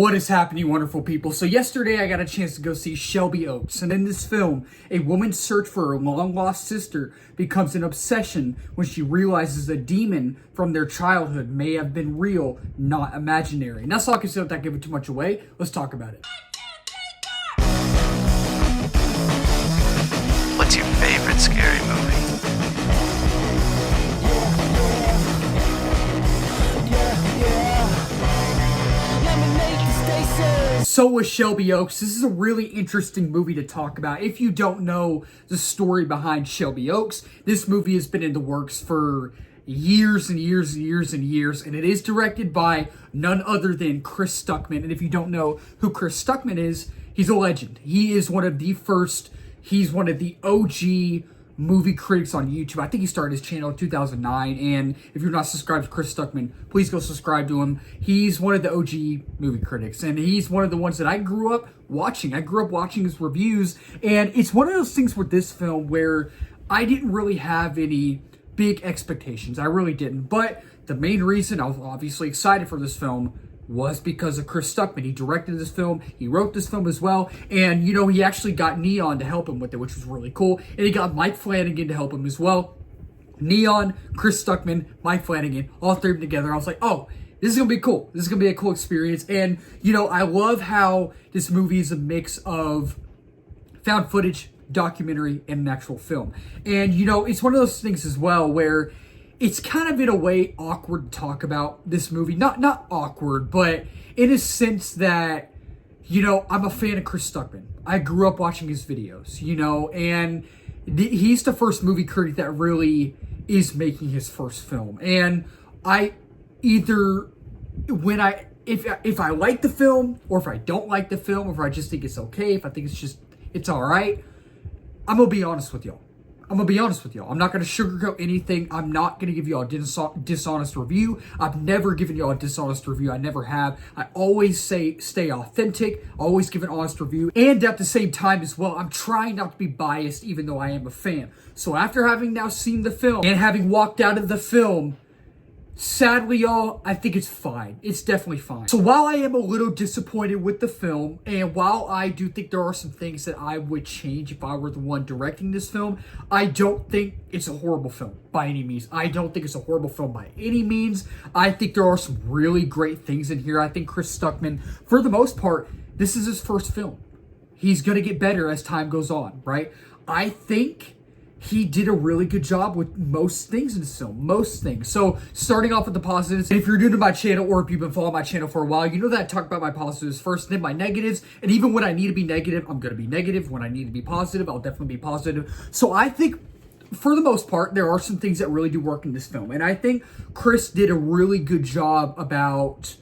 What is happening, wonderful people? So yesterday I got a chance to go see Shelby Oaks, and in this film, a woman's search for her long-lost sister becomes an obsession when she realizes a demon from their childhood may have been real, not imaginary. And that's all I can say without giving too much away. Let's talk about it. What's your favorite scary movie? So with Shelby Oaks, this is a really interesting movie to talk about. If you don't know the story behind Shelby Oaks, this movie has been in the works for years and years and years and years, and it is directed by none other than Chris Stuckman. And if you don't know who Chris Stuckman is, he's a legend. He is one of the OG movie critics on YouTube. I think he started his channel in 2009, and if you're not subscribed to Chris Stuckman, please go subscribe to him. He's one of the OG movie critics, and he's one of the ones that I grew up watching. I grew up watching his reviews, and it's one of those things with this film where I didn't really have any big expectations. I really didn't, but the main reason I was obviously excited for this film was because of Chris Stuckman. He directed this film, he wrote this film as well, and you know, he actually got Neon to help him with it, which was really cool, and he got Mike Flanagan to help him as well. Neon, Chris Stuckman, Mike Flanagan, all three of them together. I was like, oh, this is gonna be cool. This is gonna be a cool experience. And you know, I love how this movie is a mix of found footage, documentary, and an actual film. And you know, it's one of those things as well where it's kind of in a way awkward to talk about this movie. Not awkward, but in a sense that, you know, I'm a fan of Chris Stuckman. I grew up watching his videos, you know, and he's the first movie critic that really is making his first film. And I either, if I like the film, or if I don't like the film, or if I just think it's okay, if I think it's all right, I'm going to be honest with y'all. I'm going to be honest with y'all. I'm not going to sugarcoat anything. I'm not going to give y'all a dishonest review. I've never given y'all a dishonest review. I never have. I always say stay authentic. I always give an honest review. And at the same time as well, I'm trying not to be biased even though I am a fan. So after having now seen the film and having walked out of the film, sadly, y'all, I think it's fine. It's definitely fine. So while I am a little disappointed with the film, and while I do think there are some things that I would change if I were the one directing this film, I don't think it's a horrible film by any means. I don't think it's a horrible film by any means. I think there are some really great things in here. I think Chris Stuckman, for the most part, this is his first film. He's going to get better as time goes on, right? I think he did a really good job with most things in this film, most things. So starting off with the positives, and if you're new to my channel or if you've been following my channel for a while, you know that I talk about my positives first, then my negatives. And even when I need to be negative, I'm going to be negative. When I need to be positive, I'll definitely be positive. So I think for the most part, there are some things that really do work in this film. And I think Chris did a really good job about,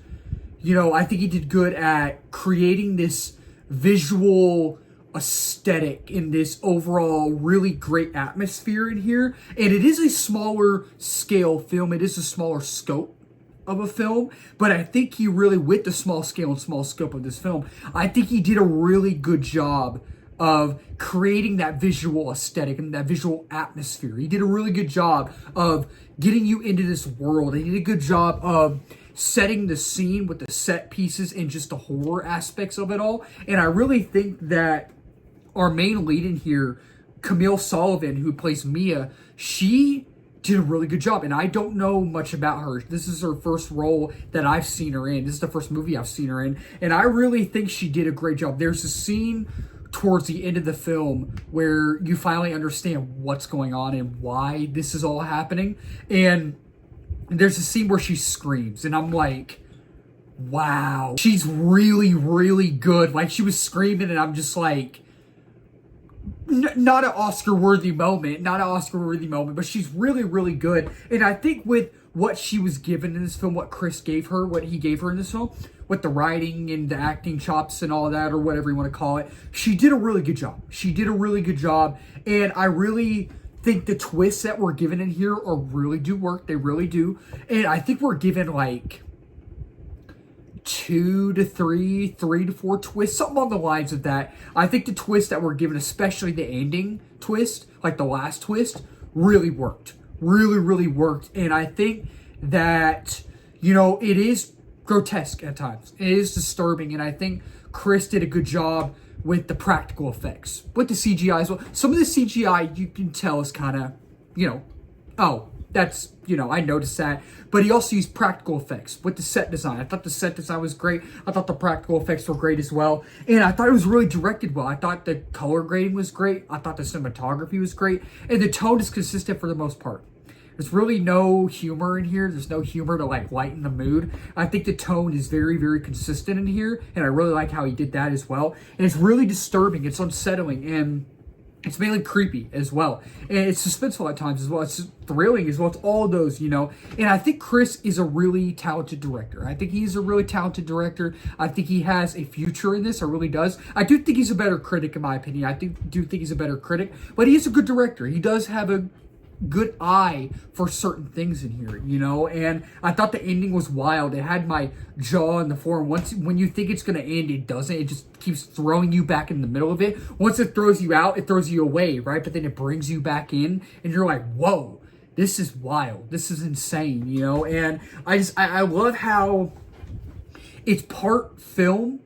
you know, I think he did good at creating this visual aesthetic in this overall really great atmosphere in here. And it is a smaller scale film. It is a smaller scope of a film, but I think he really, with the small scale and small scope of this film, I think he did a really good job of creating that visual aesthetic and that visual atmosphere. He did a really good job of getting you into this world. He did a good job of setting the scene with the set pieces and just the horror aspects of it all. And I really think that our main lead in here, Camille Sullivan, who plays Mia, she did a really good job. And I don't know much about her. This is her first role that I've seen her in. This is the first movie I've seen her in. And I really think she did a great job. There's a scene towards the end of the film where you finally understand what's going on and why this is all happening. And there's a scene where she screams, and I'm like, wow, she's really, really good. Like, she was screaming, and I'm just like, not an Oscar-worthy moment, but she's really, really good. And I think with what she was given in this film, what Chris gave her, what he gave her in this film, with the writing and the acting chops and all that, or whatever you want to call it, she did a really good job. She did a really good job, and I really think the twists that we're given in here really do work. They really do. And I think we're given like 2 to 3, 3 to 4 twists, something on the lines of that. I think the twist that we're given, especially the ending twist, like the last twist, really worked. Really, really worked. And I think that, you know, it is grotesque at times. It is disturbing, and I think Chris did a good job with the practical effects, with the CGI as well. Some of the CGI you can tell is kind of, oh, that's, I noticed that. But he also used practical effects with the set design. I thought the set design was great. I thought the practical effects were great as well. And I thought it was really directed well. I thought the color grading was great. I thought the cinematography was great. And the tone is consistent for the most part. There's really no humor in here. There's no humor to lighten the mood. I think the tone is very, very consistent in here. And I really like how he did that as well. And it's really disturbing. It's unsettling. And it's mainly creepy as well. And it's suspenseful at times as well. It's thrilling as well. It's all those, And I think Chris is a really talented director. I think he's a really talented director. I think he has a future in this. I really does. I do think he's a better critic, in my opinion. I do think he's a better critic. But he is a good director. He does have a good eye for certain things in here, and I thought the ending was wild. It had my jaw on the floor. When you think it's going to end, it doesn't. It just keeps throwing you back in the middle of it. Once it throws you out, it throws you away, right? But then it brings you back in, and you're like, whoa, this is wild. This is insane, and I love how it's part film,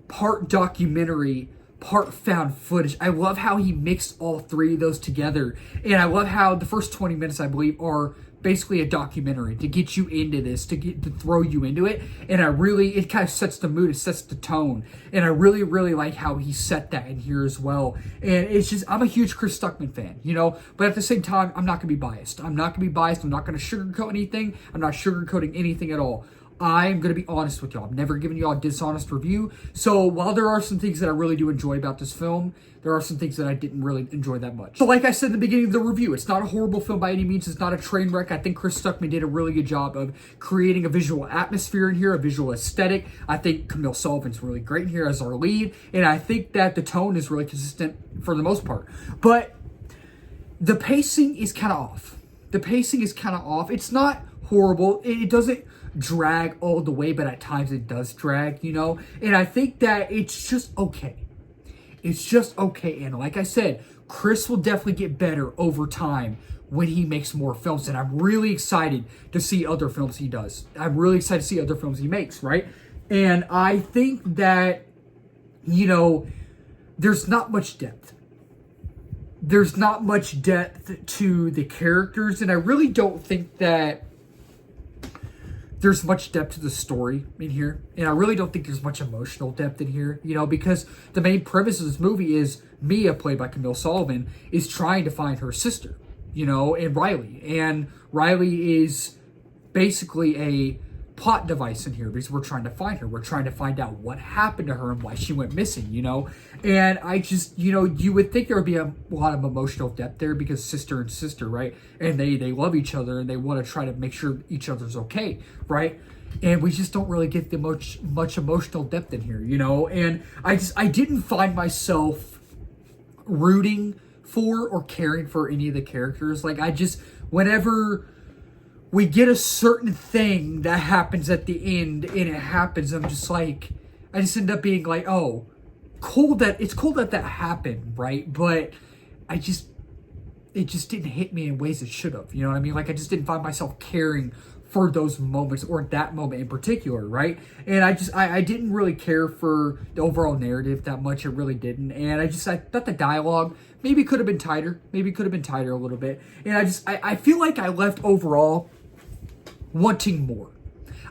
part documentary, part found footage. I love how he mixed all three of those together. And I love how the first 20 minutes, I believe, are basically a documentary to get you into this, to throw you into it. And it kind of sets the mood, it sets the tone. And I really, really like how he set that in here as well. And it's just, I'm a huge Chris Stuckman fan, but at the same time, I'm not going to be biased. I'm not going to sugarcoat anything. I'm not sugarcoating anything at all. I'm going to be honest with y'all. I'm never giving y'all a dishonest review. So while there are some things that I really do enjoy about this film, there are some things that I didn't really enjoy that much. So like I said in the beginning of the review, it's not a horrible film by any means. It's not a train wreck. I think Chris Stuckman did a really good job of creating a visual atmosphere in here, a visual aesthetic. I think Camille Sullivan's really great in here as our lead. And I think that the tone is really consistent for the most part. But the pacing is kind of off. It's not horrible. It doesn't drag all the way, but at times it does drag, and I think that it's just okay. And like I said, Chris will definitely get better over time when he makes more films, and I'm really excited to see other films he does. I'm really excited to see other films he makes, right? And I think that, there's not much depth. There's not much depth to the characters, and I really don't think that there's much depth to the story in here. And I really don't think there's much emotional depth in here, because the main premise of this movie is Mia, played by Camille Sullivan, is trying to find her sister, and Riley. And Riley is basically a plot device in here because we're trying to find her. We're trying to find out what happened to her and why she went missing, And I just, you would think there would be a lot of emotional depth there because sister and sister, right? And they love each other and they want to try to make sure each other's okay, right? And we just don't really get the much emotional depth in here, And I didn't find myself rooting for or caring for any of the characters. Whenever we get a certain thing that happens at the end and it happens, I just end up being like, oh, it's cool that happened, right? But it just didn't hit me in ways it should have, you know what I mean? I just didn't find myself caring for those moments or that moment in particular, right? And I didn't really care for the overall narrative that much. It really didn't. And I thought the dialogue maybe could have been tighter, a little bit. And I feel like I left overall wanting more.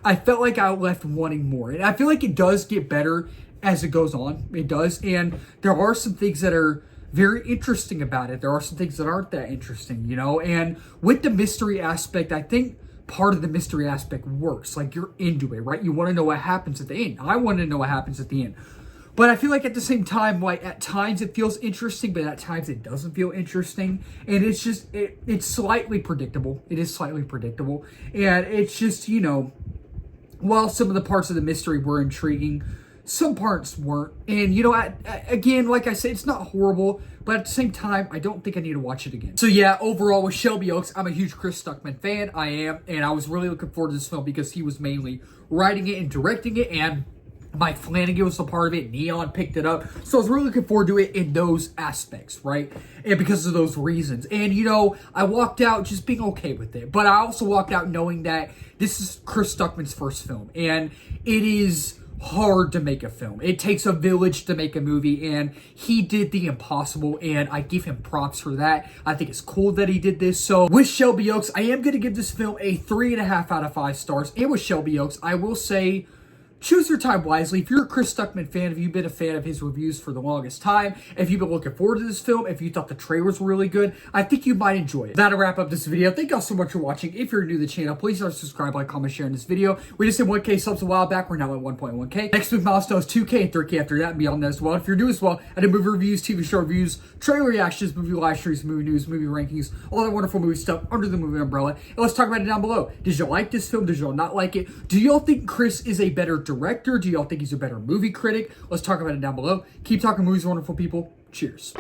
I felt like I left wanting more. And I feel like it does get better as it goes on. It does. And there are some things that are very interesting about it. There are some things that aren't that interesting, And with the mystery aspect, I think part of the mystery aspect works. You're into it, right? You want to know what happens at the end. I want to know what happens at the end. But I feel like at the same time, at times it feels interesting, but at times it doesn't feel interesting. And it's just, it's slightly predictable. It is slightly predictable. And it's just, while some of the parts of the mystery were intriguing, some parts weren't. And, again, like I said, it's not horrible, but at the same time, I don't think I need to watch it again. So yeah, overall with Shelby Oaks, I'm a huge Chris Stuckman fan. I am. And I was really looking forward to this film because he was mainly writing it and directing it. And Mike Flanagan was a part of it. Neon picked it up. So I was really looking forward to it in those aspects, right? And because of those reasons. And, you know, I walked out just being okay with it. But I also walked out knowing that this is Chris Stuckman's first film. And it is hard to make a film. It takes a village to make a movie, and he did the impossible, and I give him props for that. I think it's cool that he did this. So with Shelby Oaks, I am going to give this film a 3.5 out of 5 stars. And with Shelby Oaks, I will say, choose your time wisely. If you're a Chris Stuckman fan, if you've been a fan of his reviews for the longest time, if you've been looking forward to this film, if you thought the trailers were really good, I think you might enjoy it. That'll wrap up this video. Thank y'all so much for watching. If you're new to the channel, please subscribe, like, comment, share in this video. We just hit 1K subs a while back. We're now at 1.1K. Next week milestone is 2K and 3K after that and beyond that as well. If you're new as well, I do movie reviews, TV show reviews, trailer reactions, movie live streams, movie news, movie rankings, all that wonderful movie stuff under the movie umbrella. And let's talk about it down below. Did you like this film? Did y'all not like it? Do y'all think Chris is a better director? Do y'all think he's a better movie critic? Let's talk about it down below. Keep talking movies, wonderful people. Cheers.